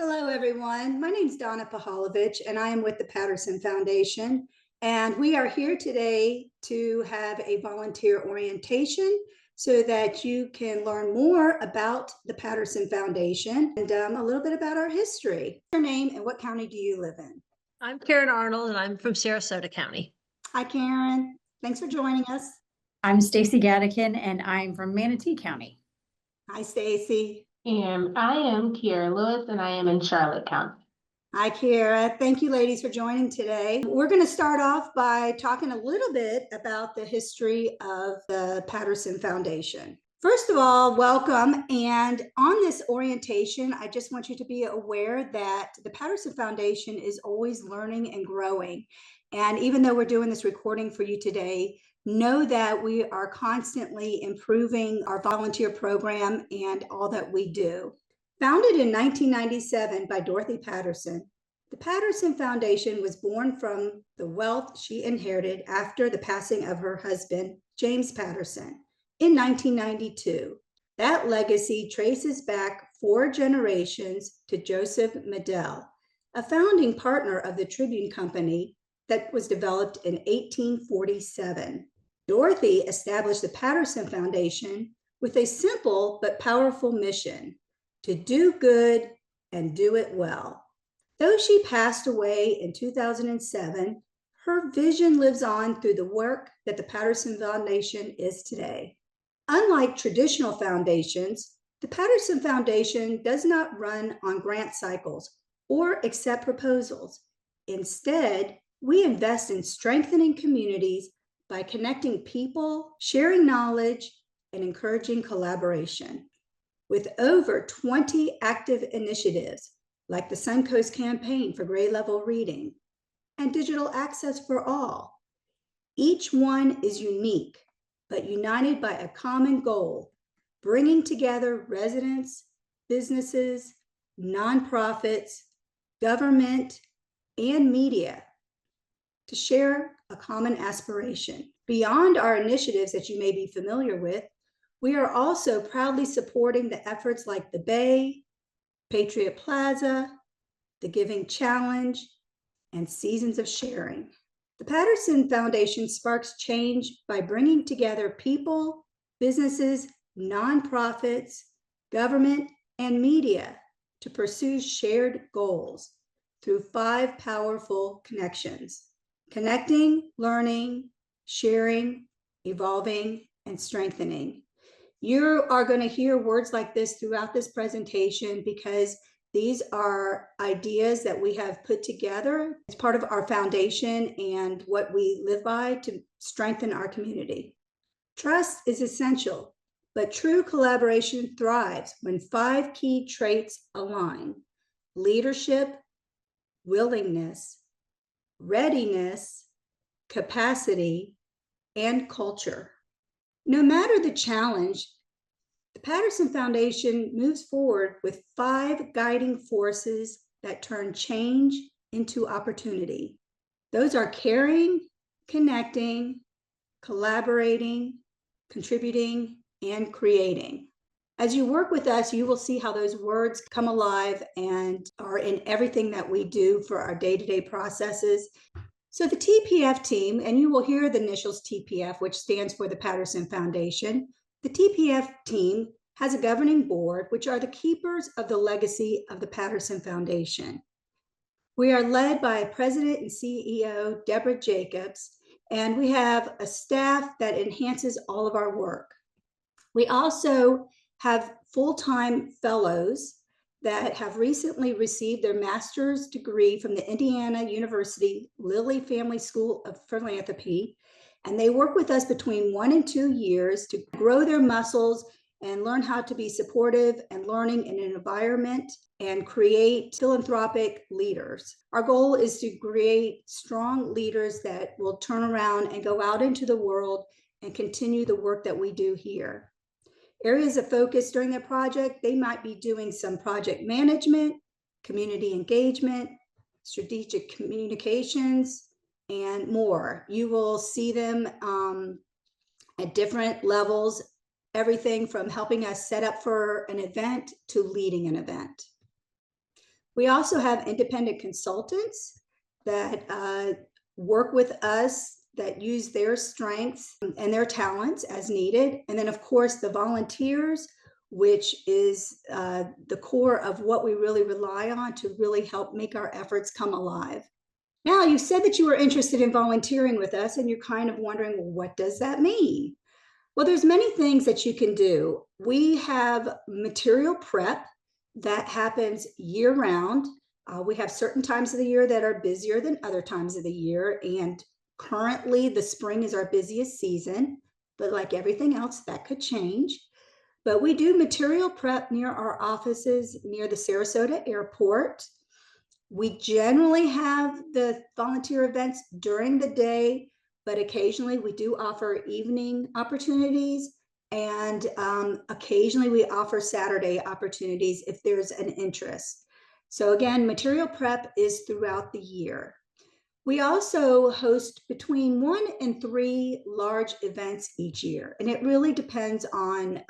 Hello, everyone. My name is Donna Paholovich, and I am with the Patterson Foundation. And we are here today to have a volunteer orientation so that you can learn more about the Patterson Foundation and a little bit about our history. Your name and what county do you live in? I'm Karen Arnold, and I'm from Sarasota County. Hi, Karen. Thanks for joining us. I'm Stacy Gaddikin, and I'm from Manatee County. Hi, Stacy. And I am Kiera Lewis, and I am in Charlotte County. Hi, Kiera. Thank you, ladies, for joining today. We're going to start off by talking a little bit about the history of the Patterson Foundation. First of all, welcome. And on this orientation, I just want you to be aware that the Patterson Foundation is always learning and growing. And even though we're doing this recording for you today, know that we are constantly improving our volunteer program and all that we do. Founded in 1997 by Dorothy Patterson, the Patterson Foundation was born from the wealth she inherited after the passing of her husband, James Patterson, in 1992. That legacy traces back 4 generations to Joseph Medill, a founding partner of the Tribune Company that was developed in 1847. Dorothy established the Patterson Foundation with a simple but powerful mission: to do good and do it well. Though she passed away in 2007, her vision lives on through the work that the Patterson Foundation is today. Unlike traditional foundations, the Patterson Foundation does not run on grant cycles or accept proposals. Instead, we invest in strengthening communities by connecting people, sharing knowledge, and encouraging collaboration. With over 20 active initiatives, like the Suncoast Campaign for grade level reading and digital access for all, each one is unique, but united by a common goal: bringing together residents, businesses, nonprofits, government, and media to share a common aspiration. Beyond our initiatives that you may be familiar with, we are also proudly supporting the efforts like the Bay, Patriot Plaza, the Giving Challenge, and Seasons of Sharing. The Patterson Foundation sparks change by bringing together people, businesses, nonprofits, government, and media to pursue shared goals through 5 powerful connections: connecting, learning, sharing, evolving, and strengthening. You are going to hear words like this throughout this presentation because these are ideas that we have put together as part of our foundation and what we live by to strengthen our community. Trust is essential, but true collaboration thrives when 5 key traits align: leadership, willingness, readiness, capacity, and culture. No matter the challenge, the Patterson Foundation moves forward with 5 guiding forces that turn change into opportunity. Those are caring, connecting, collaborating, contributing, and creating. As you work with us, you will see how those words come alive and are in everything that we do for our day-to-day processes. So the TPF team, and you will hear the initials TPF, which stands for the Patterson Foundation. The TPF team has a governing board, which are the keepers of the legacy of the Patterson Foundation. We are led by President and CEO Deborah Jacobs, and we have a staff that enhances all of our work. We also have full-time fellows that have recently received their master's degree from the Indiana University Lilly Family School of Philanthropy, and they work with us between 1 and 2 years to grow their muscles and learn how to be supportive and learning in an environment and create philanthropic leaders. Our goal is to create strong leaders that will turn around and go out into the world and continue the work that we do here. Areas of focus during the project, they might be doing some project management, community engagement, strategic communications, and more. You will see them at different levels, everything from helping us set up for an event to leading an event. We also have independent consultants that work with us, that use their strengths and their talents as needed. And then, of course, the volunteers, which is the core of what we really rely on to really help make our efforts come alive. Now, you said that you were interested in volunteering with us, and you're kind of wondering, well, what does that mean? Well, there's many things that you can do. We have material prep that happens year round. We have certain times of the year that are busier than other times of the year. And currently, the spring is our busiest season. But like everything else, that could change. But we do material prep near our offices near the Sarasota airport. We generally have the volunteer events during the day, but occasionally we do offer evening opportunities, and occasionally we offer Saturday opportunities if there's an interest. So again, material prep is throughout the year. We also host between 1 and 3 large events each year, and it really depends on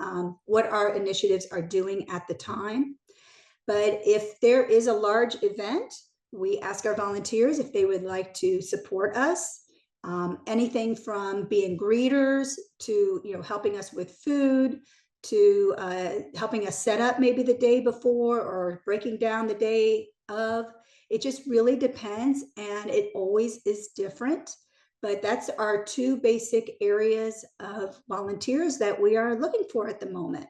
what our initiatives are doing at the time. But if there is a large event, we ask our volunteers if they would like to support us. Anything from being greeters to helping us with food, to helping us set up maybe the day before or breaking down the day of. It just really depends, and it always is different. But that's our 2 basic areas of volunteers that we are looking for at the moment.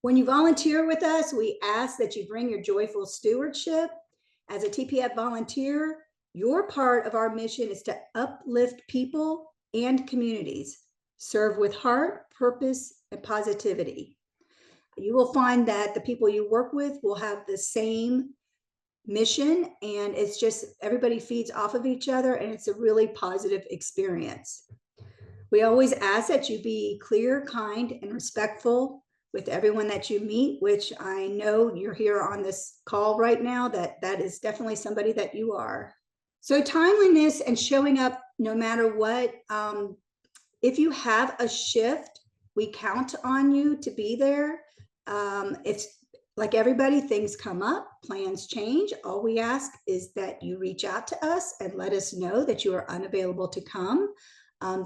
When you volunteer with us, we ask that you bring your joyful stewardship. As a TPF volunteer, your part of our mission is to uplift people and communities, serve with heart, purpose, and positivity. You will find that the people you work with will have the same mission, and it's just everybody feeds off of each other, and it's a really positive experience. We always ask that you be clear, kind, and respectful with everyone that you meet, which I know you're here on this call right now, that is definitely somebody that you are. So timeliness and showing up no matter what. If you have a shift, we count on you to be there. It's like everybody, things come up, plans change. All we ask is that you reach out to us and let us know that you are unavailable to come.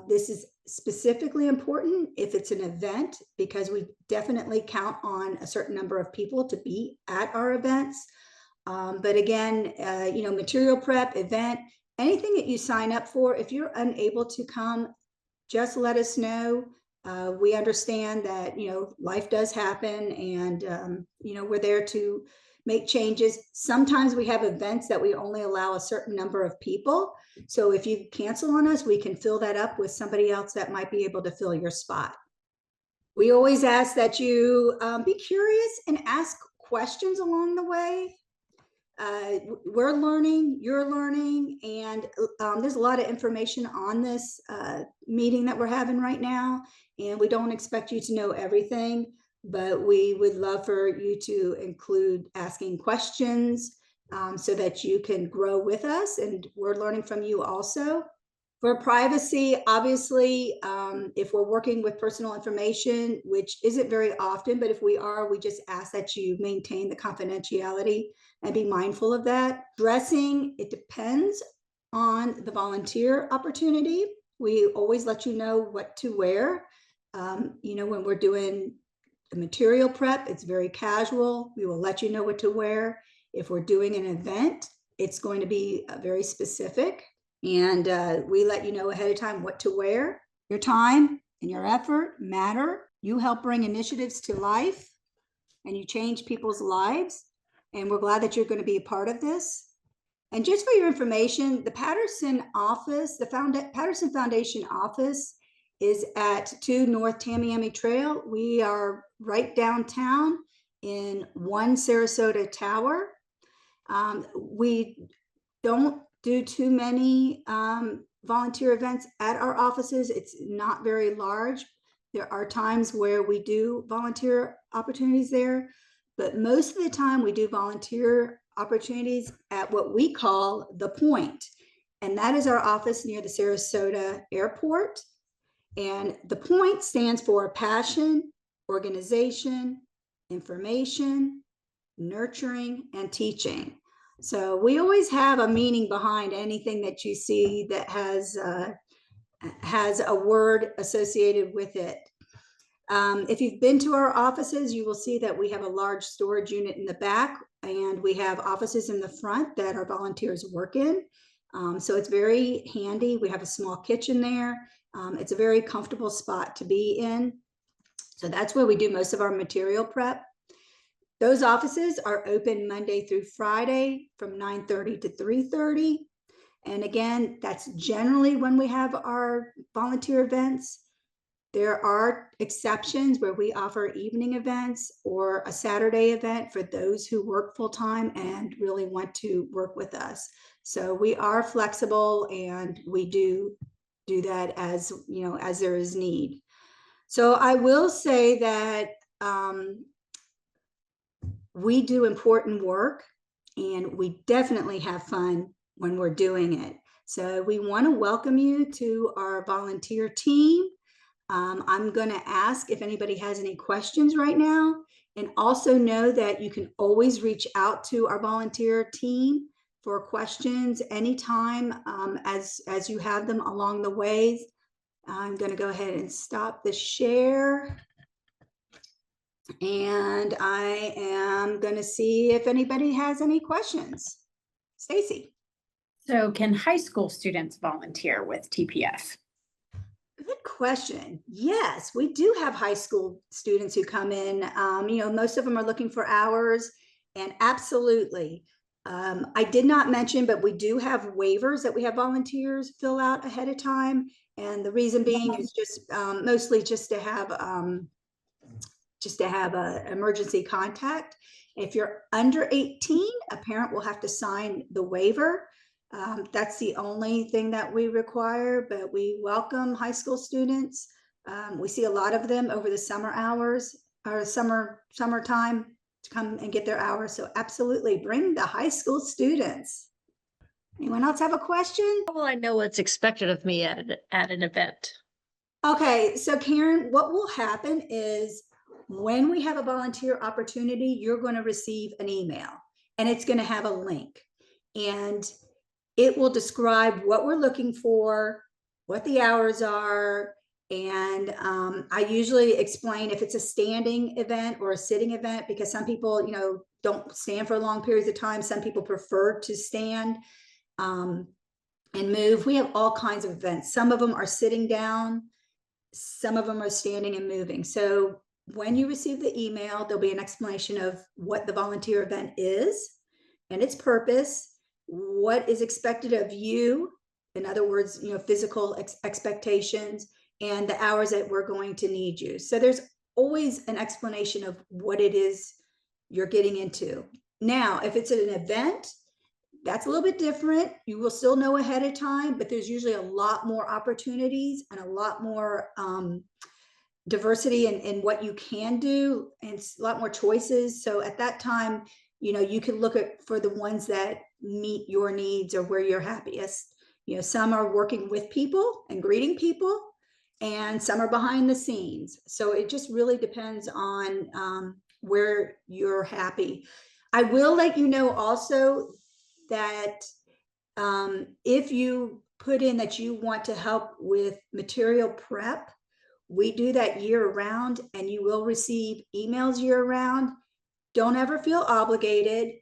This is specifically important if it's an event, because we definitely count on a certain number of people to be at our events. But again, material prep, event, anything that you sign up for, if you're unable to come, just let us know. We understand that, life does happen, and, we're there to make changes. Sometimes we have events that we only allow a certain number of people. So if you cancel on us, we can fill that up with somebody else that might be able to fill your spot. We always ask that you be curious and ask questions along the way. We're learning, you're learning, and there's a lot of information on this meeting that we're having right now, and we don't expect you to know everything, but we would love for you to include asking questions so that you can grow with us, and we're learning from you also. For privacy, obviously, if we're working with personal information, which isn't very often, but if we are, we just ask that you maintain the confidentiality and be mindful of that. Dressing, it depends on the volunteer opportunity. We always let you know what to wear. When we're doing the material prep, it's very casual. We will let you know what to wear. If we're doing an event, it's going to be very specific. And we let you know ahead of time what to wear. Your time and your effort matter. You help bring initiatives to life, and you change people's lives. And we're glad that you're going to be a part of this. And just for your information, the Patterson office, the Patterson Foundation office, is at 2 North Tamiami Trail. We are right downtown in 1 Sarasota Tower. We don't do too many volunteer events at our offices. It's not very large. There are times where we do volunteer opportunities there, but most of the time we do volunteer opportunities at what we call the Point. And that is our office near the Sarasota airport. And the Point stands for passion, organization, information, nurturing, and teaching. So we always have a meaning behind anything that you see that has a word associated with it. If you've been to our offices, you will see that we have a large storage unit in the back, and we have offices in the front that our volunteers work in. So it's very handy. We have a small kitchen there. It's a very comfortable spot to be in. So that's where we do most of our material prep. Those offices are open Monday through Friday from 9:30 to 3:30. And again, that's generally when we have our volunteer events. There are exceptions where we offer evening events or a Saturday event for those who work full-time and really want to work with us. So we are flexible, and we do that as, as there is need. So I will say that we do important work, and we definitely have fun when we're doing it. So we want to welcome you to our volunteer team. I'm going to ask if anybody has any questions right now, and also know that you can always reach out to our volunteer team for questions anytime as you have them along the way. I'm going to go ahead and stop the share. And I am going to see if anybody has any questions. Stacy. So can high school students volunteer with TPF? Good question. Yes, we do have high school students who come in. Most of them are looking for hours, and absolutely. I did not mention, but we do have waivers that we have volunteers fill out ahead of time. And the reason being is just mostly just to have an emergency contact. If you're under 18, a parent will have to sign the waiver. That's the only thing that we require, but we welcome high school students. We see a lot of them over the summer hours or summertime to come and get their hours. So absolutely bring the high school students. Anyone else have a question? How will I know what's expected of me at an event? Okay, so Karen, what will happen is when we have a volunteer opportunity, you're going to receive an email, and it's going to have a link, and it will describe what we're looking for, what the hours are. And I usually explain if it's a standing event or a sitting event, because some people, don't stand for long periods of time. Some people prefer to stand and move. We have all kinds of events. Some of them are sitting down. Some of them are standing and moving. So when you receive the email, there'll be an explanation of what the volunteer event is and its purpose, what is expected of you, in other words, physical expectations, and the hours that we're going to need you. So there's always an explanation of what it is you're getting into. Now, if it's an event, that's a little bit different. You will still know ahead of time, but there's usually a lot more opportunities and a lot more diversity in what you can do, and a lot more choices. So at that time, you can look for the ones that meet your needs or where you're happiest. Some are working with people and greeting people, and some are behind the scenes. So it just really depends on where you're happy. I will let you know also that if you put in that you want to help with material prep, we do that year round, and you will receive emails year round. Don't ever feel obligated.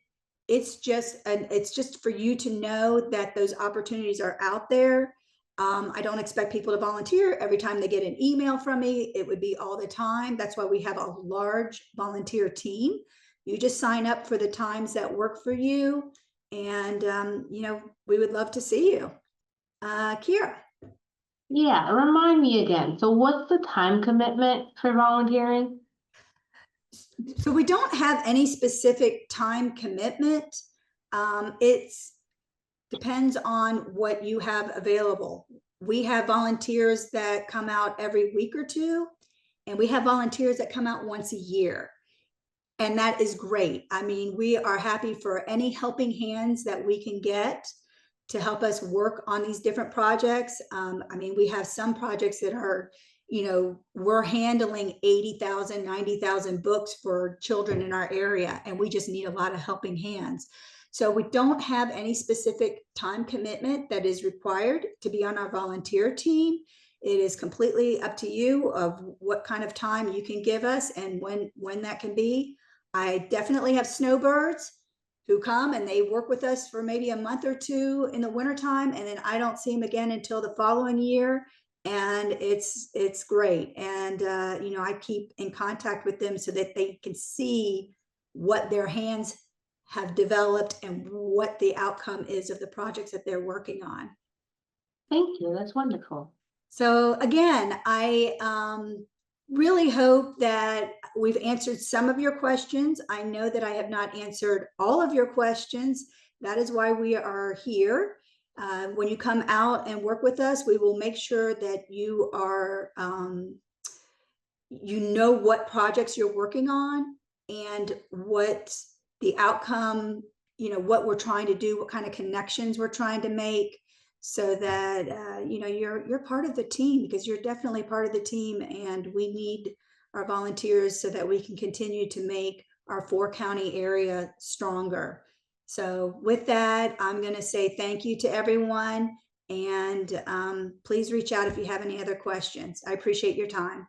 It's just for you to know that those opportunities are out there. I don't expect people to volunteer every time they get an email from me. It would be all the time. That's why we have a large volunteer team. You just sign up for the times that work for you, and we would love to see you. Kira. Yeah, remind me again. So what's the time commitment for volunteering? So we don't have any specific time commitment. It depends on what you have available. We have volunteers that come out every week or two, and we have volunteers that come out once a year. And that is great. I mean, we are happy for any helping hands that we can get to help us work on these different projects. I mean, we have some projects that are, we're handling 80,000, 90,000 books for children in our area, and we just need a lot of helping hands. So we don't have any specific time commitment that is required to be on our volunteer team. It is completely up to you of what kind of time you can give us and when that can be. I definitely have snowbirds who come and they work with us for maybe a month or two in the wintertime, and then I don't see them again until the following year. And it's great. And I keep in contact with them so that they can see what their hands have developed and what the outcome is of the projects that they're working on. Thank you. That's wonderful. So again, I really hope that we've answered some of your questions. I know that I have not answered all of your questions. That is why we are here. When you come out and work with us, we will make sure that you are, what projects you're working on and what the outcome, what we're trying to do, what kind of connections we're trying to make, so that you're part of the team, because you're definitely part of the team, and we need our volunteers so that we can continue to make our 4-county area stronger. So with that, I'm going to say thank you to everyone, and please reach out if you have any other questions. I appreciate your time.